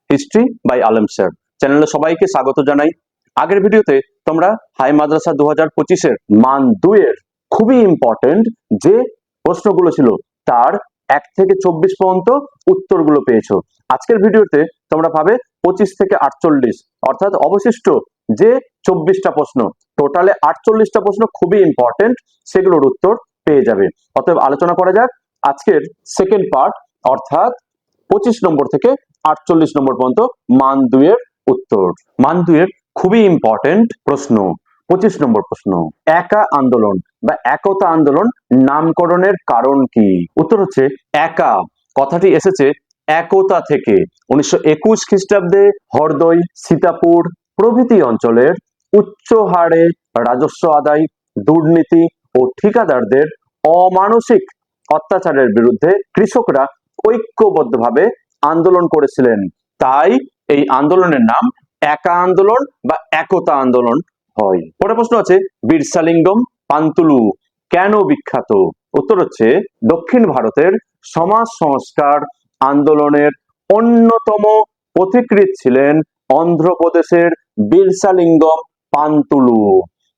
History by Alam sir চ্যানেলে সবাইকে স্বাগত জানাই। আগের ভিডিওতে তোমরা হাই মাদ্রাসা 2025 এর মান 2 এর খুবই ইম্পর্টেন্ট যে প্রশ্নগুলো ছিল তার 1 থেকে 24 পর্যন্ত উত্তরগুলো পেয়েছো। আজকের ভিডিওতে তোমরা পাবে 25 থেকে 48, অর্থাৎ অবশিষ্ট যে 24টা প্রশ্ন, টোটালে 48টা প্রশ্ন খুবই ইম্পর্টেন্ট, সেগুলোর উত্তর পেয়ে যাবে। অতএব আলোচনা করা যাক আজকের সেকেন্ড পার্ট, অর্থাৎ 25 নম্বর থেকে 48 নম্বর পর্যন্ত মান 2 এর উত্তর। মান 2 এর খুবই ইম্পর্টেন্ট প্রশ্ন 25 নম্বর প্রশ্ন, একা আন্দোলন বা একতা আন্দোলন নামকরণের কারণ কি? উত্তর হচ্ছে একা কথাটি এসেছে একতা থেকে। 1921 খ্রিস্টাব্দে হরদই, সীতাপুর প্রভৃতি অঞ্চলের উচ্চ হারে রাজস্ব আদায়, দুর্নীতি ও ঠিকাদারদের অমানসিক অত্যাচারের বিরুদ্ধে কৃষকরা ঐক্যবদ্ধভাবে আন্দোলন করেছিলেন, তাই এই আন্দোলনের নাম একা আন্দোলন বা একতা আন্দোলন হয়। পরের প্রশ্ন আছে বীরসালিঙ্গম পান্তুলু কেন বিখ্যাত? উত্তর হচ্ছে দক্ষিণ ভারতের সমাজ সংস্কার আন্দোলনের অন্যতম পথিকৃৎ ছিলেন অন্ধ্রপ্রদেশের বীরসালিঙ্গম পান্তুলু।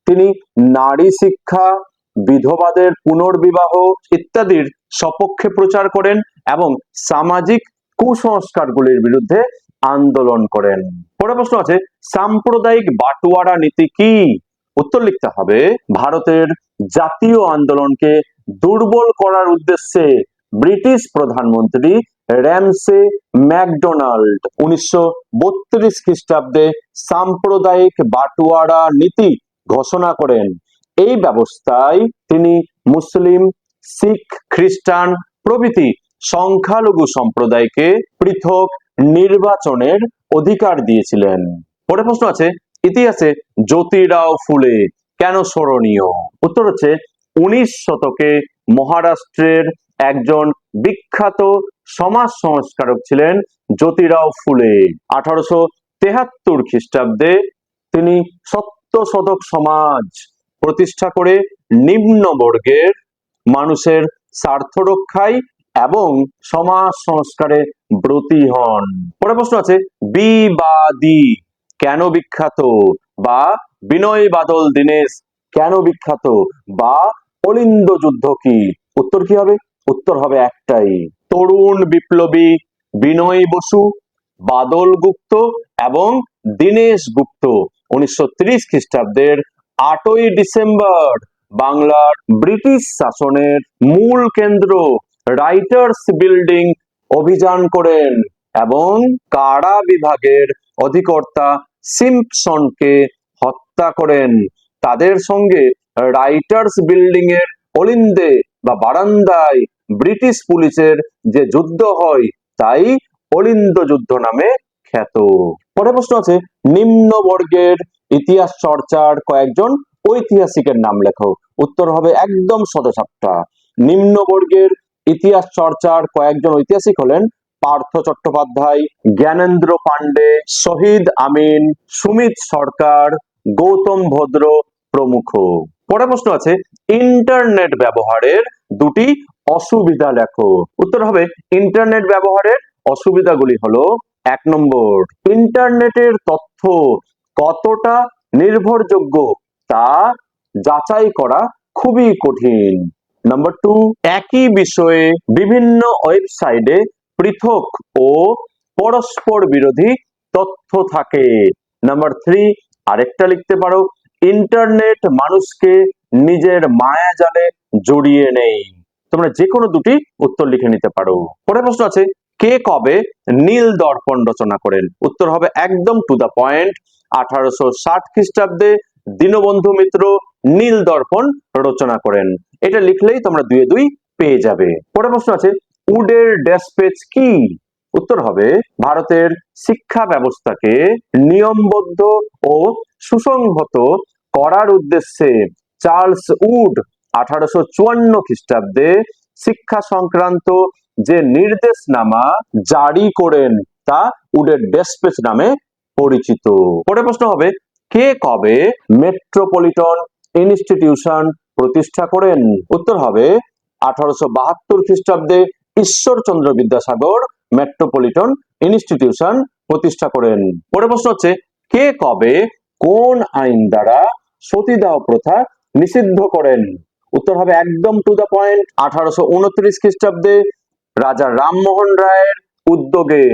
তিনি নারী শিক্ষা, বিধবাদের পুনর্বিবাহ ইত্যাদির সপক্ষে প্রচার করেন এবং সামাজিক কুসংস্কারগুলির বিরুদ্ধে আন্দোলন করেন। পরের প্রশ্ন আছে সাম্প্রদায়িক বাটোয়ারা নীতি কি? উত্তর লিখতে হবে ভারতের জাতীয় আন্দোলনকে দুর্বল করার উদ্দেশ্যে ব্রিটিশ প্রধানমন্ত্রী র্যামসে ম্যাকডোনাল্ড 1932 খ্রিস্টাব্দে সাম্প্রদায়িক বাটোয়ারা নীতি ঘোষণা করেন। এই ব্যবস্থায় তিনি মুসলিম, শিখ, খ্রিস্টান প্রভৃতি সংখ্যালঘু সম্প্রদায়কে পৃথক নির্বাচনের অধিকার দিয়েছিলেন। পরের প্রশ্ন আছে ইতিহাসে জ্যোতিরাও ফুলে কেন স্মরণীয়? উত্তর হচ্ছে 19 শতকে মহারাষ্ট্রের একজন বিখ্যাত সমাজ সংস্কারক ছিলেন জ্যোতিরাও ফুলে। 1873 খ্রিস্টাব্দে তিনি সত্যশোধক সমাজ প্রতিষ্ঠা করে নিম্ন বর্গের মানুষের স্বার্থ রক্ষায় এবং সমাজ সংস্কারে ব্রতী হন। পরের প্রশ্ন আছে বিবাদী কেন বিখ্যাত বা বিনয় বাদল দীনেশ কেন বিখ্যাত বা অলিন্দ যুদ্ধ কি? উত্তর কি হবে? উত্তর হবে একটাই, তরুণ বিপ্লবী বিনয় বসু, বাদল গুপ্ত এবং দীনেশ গুপ্ত 1930 খ্রিস্টাব্দের 8ই ডিসেম্বর বাংলার ব্রিটিশ শাসনের মূল কেন্দ্র রাইটার্স বিল্ডিং অভিযান করেন এবং কারা বিভাগের অধিকর্তা সিম্পসনকে হত্যা করেন। তাদের সঙ্গে রাইটার্স বিল্ডিং এর অলিন্দে বা বারান্দায় ব্রিটিশ পুলিশের যে যুদ্ধ হয় তাই অলিন্দ যুদ্ধ নামে খ্যাত। পরের প্রশ্ন আছে নিম্ন বর্গের ইতিহাস চর্চার কয়েকজন ঐতিহাসিকের নাম লেখো। উত্তর হবে একদম সোজাসাপটা, নিম্ন বর্গের ইতিহাস চর্চার কয়েকজন ঐতিহাসিক হলেন পার্থ চট্টোপাধ্যায়, জ্ঞানেন্দ্র পান্ডে, শহীদ আমিন, সুমিত সরকার, গৌতম ভদ্র প্রমুখ। পরের প্রশ্ন আছে ইন্টারনেট ব্যবহারের দুটি অসুবিধা লেখো। উত্তর হবে ইন্টারনেট ব্যবহারের অসুবিধাগুলি হলো 1 নম্বর ইন্টারনেটের তথ্য কতটা নির্ভরযোগ্য তা যাচাই করা খুবই কঠিন। নাম্বার 2 একই বিষয়ে বিভিন্ন ওয়েবসাইটে পৃথক ও পরস্পর বিরোধী তথ্য থাকে। নাম্বার 3 আরেকটা লিখতে পারো ইন্টারনেট মানুষকে নিজের মায়াজালে জড়িয়ে নেই। তোমরা যে কোনো দুটি উত্তর লিখে নিতে পারো। পরের প্রশ্ন আছে কে কবে নীল দর্পণ রচনা করেন? উত্তর হবে একদম টু দা পয়েন্ট 1860 খ্রিস্টাব্দে দীনবন্ধু মিত্র নীল দর্পণ রচনা করেন। এটা লিখলেই তোমরা 2 এ 2 পেয়ে যাবে। পরের প্রশ্ন আছে উডের ড্যাশ পেজ কি? উত্তর হবে ভারতের শিক্ষা ব্যবস্থাকে নিয়মবদ্ধ ও সুসংহত করার উদ্দেশ্যে চার্লস উড 1854 খ্রিস্টাব্দে শিক্ষা সংক্রান্ত যে নির্দেশনামা জারি করেন তা উডের ডেসপেচ নামে পরিচিত। পরের প্রশ্ন হবে কে কবে মেট্রোপলিটন ইনস্টিটিউশন প্রতিষ্ঠা করেন? উত্তর হবে 1872 খ্রিস্টাব্দে ঈশ্বরচন্দ্র বিদ্যাসাগর মেট্রোপলিটন ইনস্টিটিউশন প্রতিষ্ঠা করেন। পরের প্রশ্ন হচ্ছে, কে কবে কোন আইন দ্বারা সতীদাহ প্রথা নিষিদ্ধ করেন? উত্তর হবে একদম টু দা পয়েন্ট 1829 খ্রিস্টাব্দে রাজা রামমোহন রায়ের উদ্যোগে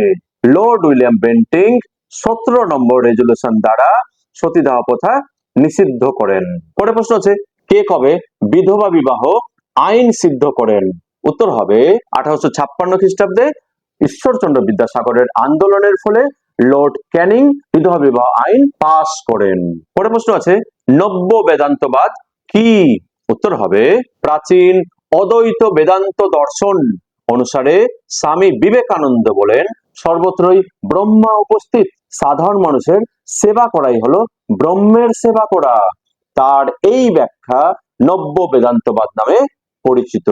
লর্ড উইলিয়াম বেন্টিং 17 নম্বর রেজুলেশন দ্বারা সতীদাহ প্রথা নিষিদ্ধ করেন। পরের প্রশ্ন হচ্ছে, কে কবে বিধবা বিবাহ আইন সিদ্ধ করেন? উত্তর হবে 1856 খ্রিস্টাব্দে ঈশ্বরচন্দ্র বিদ্যাসাগরের আন্দোলনের ফলে লর্ড ক্যানিং বিধবা বিবাহ আইন পাস করেন। পরের প্রশ্ন আছে, নব্য বেদান্তবাদ কি? উত্তর হবে প্রাচীন অদ্বৈত বেদান্ত দর্শন অনুসারে স্বামী বিবেকানন্দ বলেন, সর্বত্রই ব্রহ্মা উপস্থিত, সাধারণ মানুষের সেবা করাই হলো ব্রহ্মের সেবা করা। তার এই ব্যাখ্যা নব্য বেদান্তবাদ নামে পরিচিত।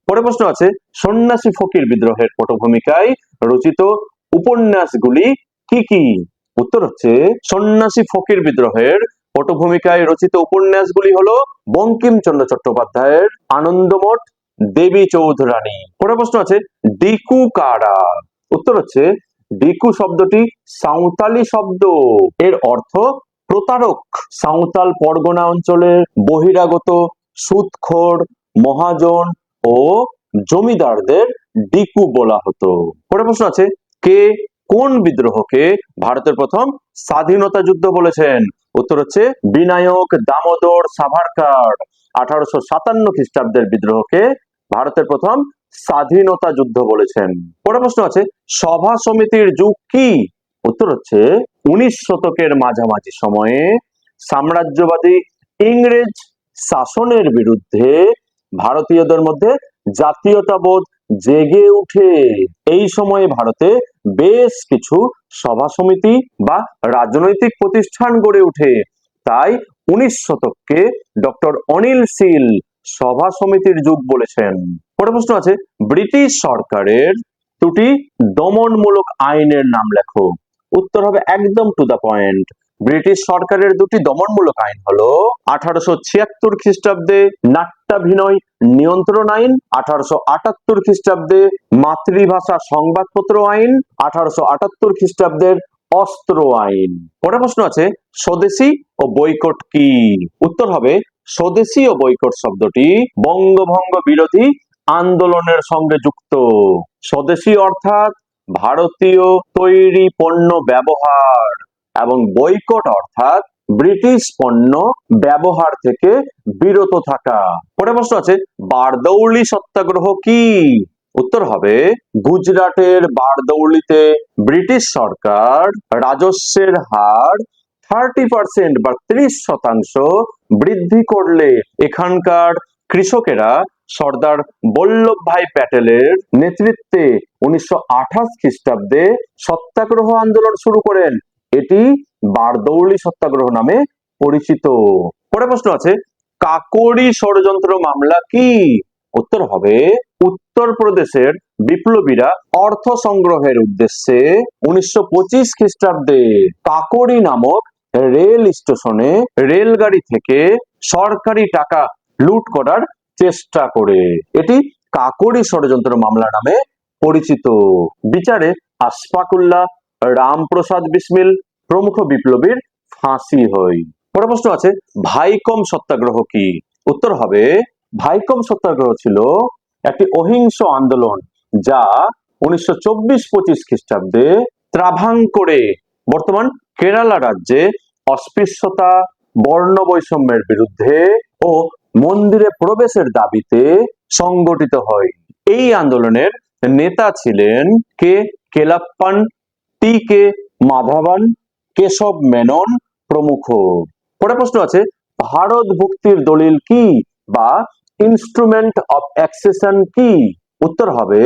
পরের প্রশ্ন আছে, সন্ন্যাসী ফকির বিদ্রোহের পটভূমিকায় রচিত উপন্যাসগুলি কি কি? উত্তর হচ্ছে, সন্ন্যাসী ফকির বিদ্রোহের পটভূমিকায় রচিত উপন্যাসগুলি হলো বঙ্কিমচন্দ্র চট্টোপাধ্যায়ের আনন্দমঠ, দেবী চৌধুরানী। পরের প্রশ্ন আছে, ডিকু কারা? উত্তর হচ্ছে, ডিকু শব্দটি সাঁওতালি শব্দ, এর অর্থ প্রতারক। সাঁওতাল পরগনা অঞ্চলের বহিরাগত সুদখোর মহাজন ও জমিদারদের ডিকু বলা হতো। পরের প্রশ্ন আছে, কে কোন বিদ্রোহকে ভারতের প্রথম স্বাধীনতা যুদ্ধ বলেছেন? উত্তর হচ্ছে, বিনায়ক দামোদর সাভারকার 1857 খ্রিস্টাব্দের বিদ্রোহকে ভারতের প্রথম স্বাধীনতা যুদ্ধ বলেছেন। পরের প্রশ্ন আছে, সভা সমিতির যুগ কি? উত্তর হচ্ছে, 19 শতকের মাঝামাঝি সময়ে সাম্রাজ্যবাদী ইংরেজ শাসনের বিরুদ্ধে ভারতীয়দের মধ্যে জাতীয়তাবোধ জেগে উঠে। এই সময়ে ভারতে বেশ কিছু সভা সমিতি বা রাজনৈতিক প্রতিষ্ঠান গড়ে ওঠে। তাই 19 শতককে ডক্টর অনিল শীল সভা সমিতির যুগ বলেছেন। পরের প্রশ্ন আছে, ব্রিটিশ সরকারের দুটি দমনমূলক আইনের নাম লেখো। উত্তর হবে একদম টু দা পয়েন্ট। ব্রিটিশ সরকারের দুটি দমনমূলক আইন হলো 1876 খ্রিস্টাব্দে নাট্যাভিনয় নিয়ন্ত্রণ আইন, 1878 খ্রিস্টাব্দে মাতৃভাষা সংবাদপত্র আইন, 1878 খ্রিস্টাব্দের অস্ত্র আইন। পরের প্রশ্ন আছে, স্বদেশী ও বয়কট কি? উত্তর হবে, স্বদেশী ও বয়কট শব্দটি বঙ্গভঙ্গ বিরোধী আন্দোলনের সঙ্গে যুক্ত। স্বদেশী অর্থাৎ ভারতীয় তৈরি পণ্য ব্যবহার এবং বয়কট অর্থাৎ ব্রিটিশ পণ্য ব্যবহার থেকে বিরত থাকা। পরের প্রশ্ন আছে, বারদৌলি সত্যাগ্রহ কি? উত্তর হবে, গুজরাটের বারদৌলিতে ব্রিটিশ সরকার রাজস্বের হার 30% বা 30% বৃদ্ধি করলে এখানকার কৃষকেরা সর্দার বল্লভভাই প্যাটেলের নেতৃত্বে 1928 খ্রিস্টাব্দে সত্যাগ্রহ আন্দোলন শুরু করেন। এটি বারদৌলি সত্যাগ্রহ নামে পরিচিত। পরের প্রশ্ন আছে, কাকোরি ষড়যন্ত্র মামলা কি? উত্তর হবে, উত্তরপ্রদেশের বিপ্লবীরা অর্থ সংগ্রহের উদ্দেশ্যে 1925 খ্রিস্টাব্দে কাকোরি নামক রেল স্টেশনে রেলগাড়ি থেকে সরকারি টাকা লুট করার চেষ্টা করে। এটি কাকোরি ষড়যন্ত্র মামলা নামে পরিচিত। বিচারে আশফাকুল্লাহ, রামপ্রসাদ বিসমিল প্রমুখ বিপ্লবীর ফাঁসি হয়। পরের প্রশ্ন আছে, ভাইকম সত্যাগ্রহ কি? উত্তর হবে, ভাইকম সত্যাগ্রহ ছিল একটি অহিংস আন্দোলন যা 1924-25 খ্রিস্টাব্দে ত্রাভাঙ্কোরে বর্তমান কেরালা রাজ্যে অস্পৃশ্যতা, বর্ণ বৈষম্যের বিরুদ্ধে ও মন্দিরে প্রবেশের দাবিতে সংগঠিত হয়। এই আন্দোলনের নেতা ছিলেন কে কেলাপ্পান, টি কে মাধবন, কেশব মেনন প্রমুখ। পরের প্রশ্ন আছে, ভারত ভুক্তির দলিল কি বা ইনস্ট্রুমেন্ট অফ অ্যাকসেশন কি? উত্তর হবে,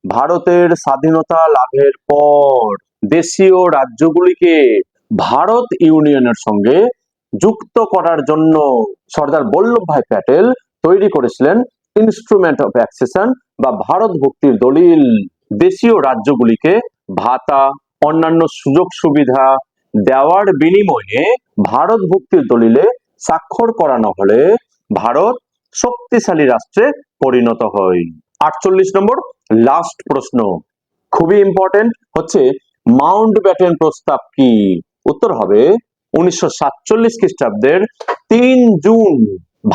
ভারতের স্বাধীনতা লাভের পর দেশীয় রাজ্যগুলিকে ভারত ইউনিয়নের সঙ্গে যুক্ত করার জন্য সর্দার বল্লভভাই প্যাটেল তৈরি করেছিলেন ইনস্ট্রুমেন্ট অফ অ্যাকসেশন বা ভারত ভুক্তির দলিল। দেশীয় রাজ্যগুলিকে ভাতা, অন্যান্য সুযোগ সুবিধা দেওয়ার বিনিময়ে ভারত ভুক্তির দলিলে স্বাক্ষর করানো হলে ভারত শক্তিশালী রাষ্ট্রে পরিণত হয়। 48 নম্বর লাস্ট প্রশ্ন, খুবই ইম্পর্টেন্ট হচ্ছে, মাউন্ট ব্যাটেন প্রস্তাব কি? উত্তর হবে 1947 খ্রিস্টাব্দের 3 জুন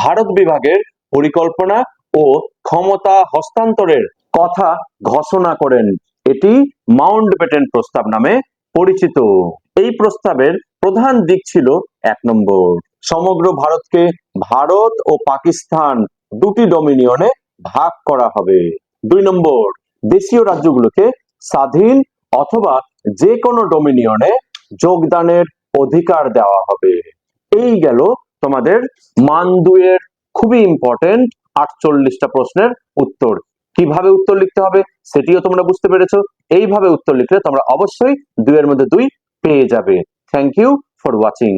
ভারত বিভাগের পরিকল্পনা ও ক্ষমতা হস্তান্তরের কথা ঘোষণা করেন। এটি মাউন্ট ব্যাটেন প্রস্তাব নামে পরিচিত। এই প্রস্তাবের প্রধান দিক ছিল 1 নম্বর, সমগ্র ভারতকে ভারত ও পাকিস্তান দুটি ডোমিনিয়নে ভাগ করা হবে। 2 নম্বর, দেশীয় রাজ্যগুলোকে স্বাধীন অথবা যে কোনো ডোমিনিয়নে যোগদানের অধিকার দেওয়া হবে। এই গেল তোমাদের মান 2 এর খুবই ইম্পর্টেন্ট 48টা প্রশ্নের উত্তর। কিভাবে উত্তর লিখতে হবে সেটিও তোমরা বুঝতে পেরেছো। এইভাবে উত্তর লিখলে তোমরা অবশ্যই 2 এর মধ্যে 2 পেয়ে যাবে। Thank you for watching.